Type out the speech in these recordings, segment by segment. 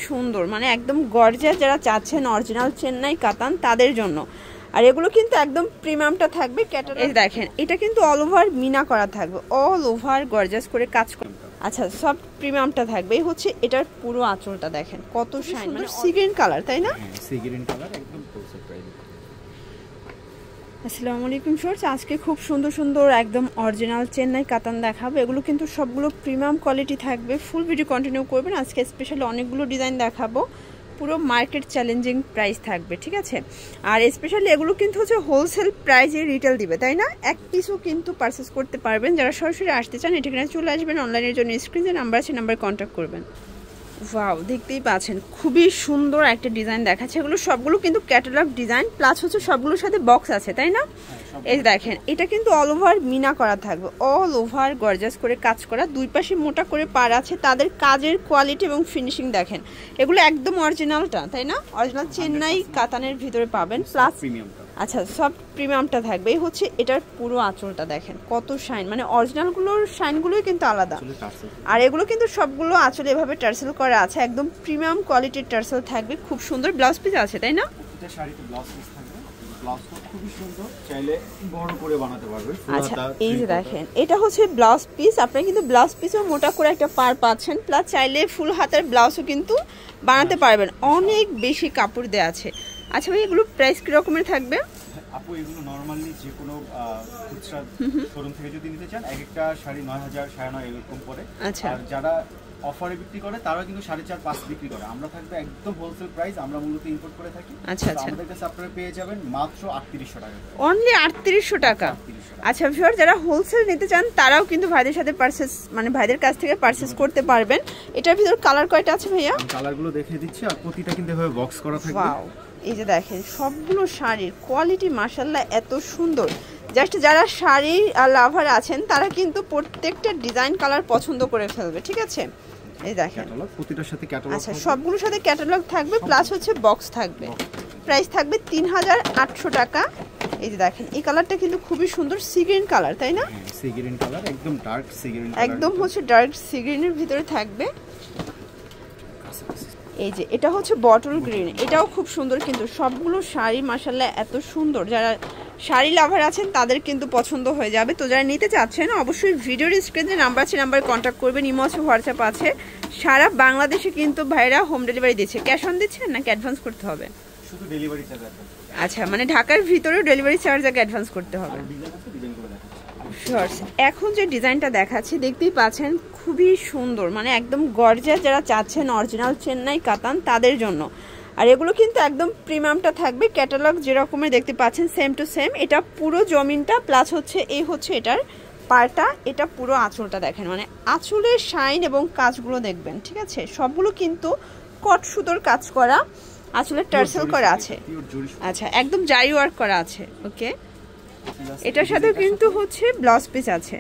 সুন্দর, মানে একদম গর্জিয়াস যারা চাচ্ছেন অরিজিনাল চেন্নাই কাতান তাদের জন্য। আর এগুলো কিন্তু একদম প্রিমিয়ামটা থাকবে ক্যাটালগ। এই দেখেন এটা কিন্তু অল ওভার মিনা করা থাকবে, অল ওভার গর্জিয়াস করে কাজ করে। আচ্ছা সব প্রিমিয়ামটা থাকবে। এই হচ্ছে এটার পুরো আঁচলটা দেখেন কত শাইন, মানে সি গ্রিন কালার, তাই না? সি গ্রিন কালার একদম হোলসেল প্রাইস। আসসালামু আলাইকুম শর্টস, আজকে খুব সুন্দর সুন্দর একদম অরিজিনাল চেন্নাই কাতান দেখাবো। এগুলো কিন্তু সবগুলো প্রিমিয়াম কোয়ালিটি থাকবে। ফুল ভিডিও কন্টিনিউ করবেন। আজকে স্পেশালি অনেকগুলো ডিজাইন দেখাবো, পুরো মার্কেট চ্যালেঞ্জিং প্রাইস থাকবে, ঠিক আছে? আর স্পেশালি এগুলো কিন্তু হচ্ছে হোলসেল প্রাইসে রিটেল দিবে, তাই না? এক পিসও কিন্তু পারচেস করতে পারবেন। যারা সরাসরি আসতে চান এখানে চলে আসবেন, অনলাইনের জন্য স্ক্রিনে নাম্বার আছে, নাম্বারে কন্ট্যাক্ট করবেন। ওয়াও, দেখতেই পাচ্ছেন খুবই সুন্দর একটা ডিজাইন দেখাচ্ছে। এগুলো সবগুলো কিন্তু ক্যাটালগ ডিজাইন, প্লাস হচ্ছে সবগুলোর সাথে বক্স আছে, তাই না? এই দেখেন এটা কিন্তু অল ওভার মিনা করা থাকবে, অল ওভার গর্জাস করে কাজ করা, দুই পাশে মোটা করে পার আছে। তাদের কাজের কোয়ালিটি এবং ফিনিশিং দেখেন, এগুলো একদম অরিজিনালটা, তাই না? অরিজিনাল চেন্নাই কাতানের ভিতরে পাবেন, প্লাস আচ্ছা সব প্রিমিয়ামটা থাকবে। এই হচ্ছে এটার পুরো আঁচলটা দেখেন কত শাইন, মানে অরিজিনালগুলোর শাইনগুলোই কিন্তু আলাদা। আর এগুলো কিন্তু সবগুলো আঁচলে এভাবে টার্সেল করা আছে, একদম প্রিমিয়াম কোয়ালিটির টার্সেল থাকবে। খুব সুন্দর ব্লাউজ পিস আছে, তাই না? আচ্ছা এই যে দেখেন এটা হচ্ছে ব্লাউজ পিস। আপনারা কিন্তু ব্লাউজ পিসও মোটা করে একটা পার পাচ্ছেন, প্লাস চাইলে ফুল হাতের ব্লাউজও কিন্তু বানাতে পারবেন, অনেক বেশি কাপড় দেওয়া আছে। আচ্ছা ভাই এগুলো প্রাইস কি রকমের থাকবে? আপু এগুলো নরমালি যে কোনো খুচরা শোরুম থেকে যদি নিতে চান এক একটা শাড়ি 9000 9.5 এরকম পড়ে। আচ্ছা আর যারা অফারে বিক্রি করে তারা কিন্তু 4.5 5 বিক্রি করে। আমরা থাকবে একদম হোলসেল প্রাইস, আমরা মূলত ইম্পোর্ট করে থাকি। আচ্ছা আচ্ছা, আমাদের কাছে আপনারা পেয়ে যাবেন মাত্র 3800 টাকা, অনলি 3800 টাকা। আচ্ছা ভিউয়ার যারা হোলসেল নিতে চান তারাও কিন্তু ভাইদের সাথে পারচেজ, মানে ভাইদের কাছ থেকে পারচেজ করতে পারবেন। এটার ভিতর কালার কয়টা আছে ভাইয়া? কালারগুলো দেখিয়ে দিচ্ছি, আর প্রতিটা কিন্তু এভাবে বক্স করা থাকবে। ওয়াও, এই যে দেখেন সবগুলো শাড়ির কোয়ালিটি মাশাআল্লাহ এত সুন্দর। জাস্ট যারা শাড়ি লাভার আছেন তারা কিন্তু প্রত্যেকটা ডিজাইন কালার পছন্দ করে ফেলবে, ঠিক আছে? এই দেখেন প্রতিটার সাথে ক্যাটালগ, আচ্ছা সবগুলোর সাথে ক্যাটালগ থাকবে, প্লাস হচ্ছে বক্স থাকবে। প্রাইস থাকবে 3800 টাকা। এই যে দেখেন এই কালারটা কিন্তু খুবই সুন্দর, সি গ্রিন কালার, তাই না? সি গ্রিন কালার একদম ডার্ক সি গ্রিন, একদম হচ্ছে ডার্ক সি গ্রিনের ভিতরে থাকবে। এই যে এটা হচ্ছে বটল গ্রিন, এটাও খুব সুন্দর। কিন্তু সবগুলো শাড়ি মাশাআল্লাহ এত সুন্দর, যারা শাড়ি লাভার আছেন তাদের কিন্তু পছন্দ হয়ে যাবে। তো যারা নিতে চাচ্ছেন অবশ্যই ভিডিওর স্ক্রিনে নাম্বার আছে, নাম্বারে কন্ট্যাক্ট করবেন। ইমো আছে, হোয়াটসঅ্যাপ আছে। সারা বাংলাদেশে কিন্তু ভাইরা হোম ডেলিভারি দিচ্ছে। ক্যাশ অন দিচ্ছেন নাকি অ্যাডভান্স করতে হবে? শুধু ডেলিভারি চার্জ। আচ্ছা, মানে ঢাকার ভিতরেও ডেলিভারি চার্জ আগে অ্যাডভান্স করতে হবে। এখন যে ডিজাইনটা দেখাচ্ছি দেখতেই পাচ্ছেন খুবই সুন্দর, মানে একদম গর্জিয়াস যারা চাচ্ছেন অরিজিনাল চেন্নাই কাতান তাদের জন্য। আর এগুলো কিন্তু একদম প্রিমিয়ামটা থাকবে, ক্যাটালগ যেরকমের দেখতে পাচ্ছেন সেম টু সেম। এটা পুরো জমিনটা, প্লাস হচ্ছে এই হচ্ছে এটার পাড়টা, এটা পুরো আঁচলটা দেখেন, মানে আঁচলের শাইন এবং কাজগুলো দেখবেন, ঠিক আছে? সবগুলো কিন্তু কট সুতোর কাজ করা, আসলে টার্সেল করা আছে। আচ্ছা একদম জারি ওয়ার্ক করা আছে। ওকে, এটার সাথে কিন্তু হচ্ছে ব্লাউজ পিস আছে।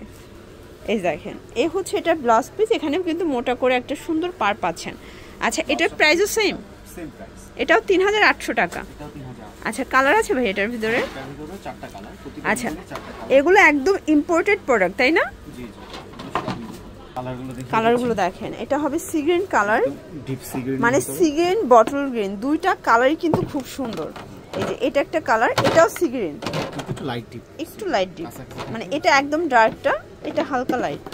এই দেখেন এই হচ্ছে এটা ব্লাউজ পিস, এখানেও কিন্তু মোটা করে একটা সুন্দর পার পাচ্ছেন। আচ্ছা এটার প্রাইসও সেম, এটাও 3800 টাকা। আচ্ছা কালার আছে ভাই এটার ভিতরে? আচ্ছা এগুলো একদম ইম্পোর্টেড প্রোডাক্ট, তাই না? কালারগুলো দেখেন, এটা হবে সি গ্রিন কালার, মানে সি গ্রিন বটল গ্রিন, দুইটা কালারই কিন্তু খুব সুন্দর। এই যে এটা একটা কালার, এটাও সি গ্রিন, একটু লাইট ডিপ, মানে এটা একদম ডার্কটা, এটা হালকা লাইট।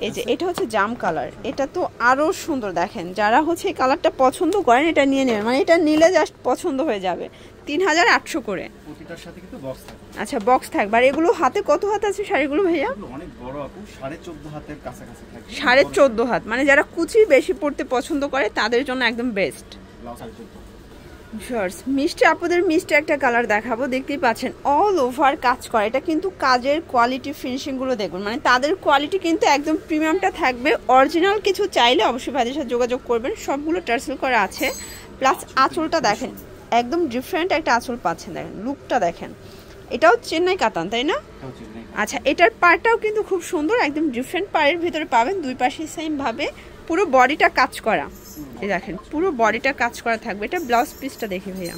এই যে এটা হচ্ছে জাম কালার, এটা তো আরো সুন্দর। দেখেন যারা হচ্ছে এই কালারটা পছন্দ করেন এটা নিয়ে নেবেন, মানে এটা নিলে জাস্ট পছন্দ হয়ে যাবে। 3800 করে। প্রতিটার সাথে কিন্তু বক্স থাকবে। আচ্ছা বক্স থাকবে। আর এগুলো হাতে কত হাত আছে শাড়িগুলো ভাইয়া? অনেক বড় আপু, 14.5 হাতের কাছাকাছি থাকবে। 14.5 হাত, মানে যারা কুচি বেশি পড়তে পছন্দ করে তাদের জন্য একদম বেস্ট। মিষ্টি আপুদের মিষ্টি একটা কালার দেখাবো, দেখতেই পাচ্ছেন অল ওভার কাজ করা। এটা কিন্তু কাজের কোয়ালিটি ফিনিশিং গুলো দেখুন, মানে তাদের কোয়ালিটি কিন্তু একদম প্রিমিয়ামটা থাকবে। অরিজিনাল কিছু চাইলে অবশ্যই ভাইদের সাথে যোগাযোগ করবেন। সবগুলো টার্সেল করা আছে, প্লাস আঁচলটা দেখেন একদম ডিফারেন্ট একটা আঁচল পাচ্ছেন, দেখেন লুকটা দেখেন। এটাও চেন্নাই কাতান, তাই না? আচ্ছা এটার পাড়টাও কিন্তু খুব সুন্দর, একদম ডিফারেন্ট পাড়ের ভিতরে পাবেন, দুই পাশে সেম ভাবে পুরো বডিটা কাজ করা। এই দেখেন পুরো বডিটা কাজ করা থাকবে। এটা ব্লাউজ পিসটা দেখি ভাইয়া,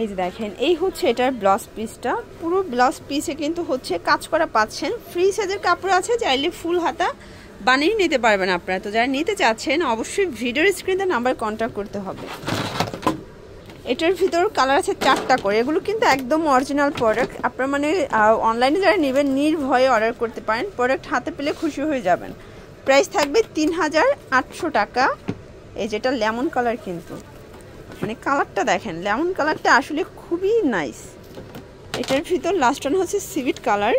এই যে দেখেন এই হচ্ছে এটার ব্লাউজ পিসটা। পুরো ব্লাউজ পিসে কিন্তু হচ্ছে কাজ করা পাচ্ছেন। ফ্রি সাইজের কাপড় আছে, চাইলে ফুল হাতা বানিয়ে নিতে পারবেন আপনারা। তো যারা নিতে চাচ্ছেন অবশ্যই ভিডিওর স্ক্রিনে নাম্বার কন্ট্যাক্ট করতে হবে। এটার ভিতর কালার আছে 4টা করে। এগুলো কিন্তু একদম অরিজিনাল প্রোডাক্ট। আপনারা মানে অনলাইনে যারা নেবেন নির্ভয়ে অর্ডার করতে পারেন, প্রোডাক্ট হাতে পেলে খুশি হয়ে যাবেন। প্রাইস থাকবে 3800 টাকা। এই যেটা লেমন কালার, কিন্তু মানে কালারটা দেখেন, লেমন কালারটা আসলে খুবই নাইস। এটার ভিতর লাস্ট ওয়ান হচ্ছে সিভিট কালার,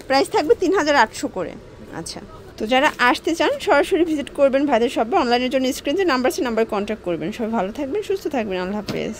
প্রাইস থাকবে 3800 করে। আচ্ছা, তো যারা আসতে চান সরাসরি ভিজিট করবেন ভাইদের শপে। অনলাইনের জন্য স্ক্রিনে যে নাম্বার আছে নাম্বার কন্ট্যাক্ট করবেন। সবাই ভালো থাকবেন, সুস্থ থাকবেন, আল্লাহ হাফেজ।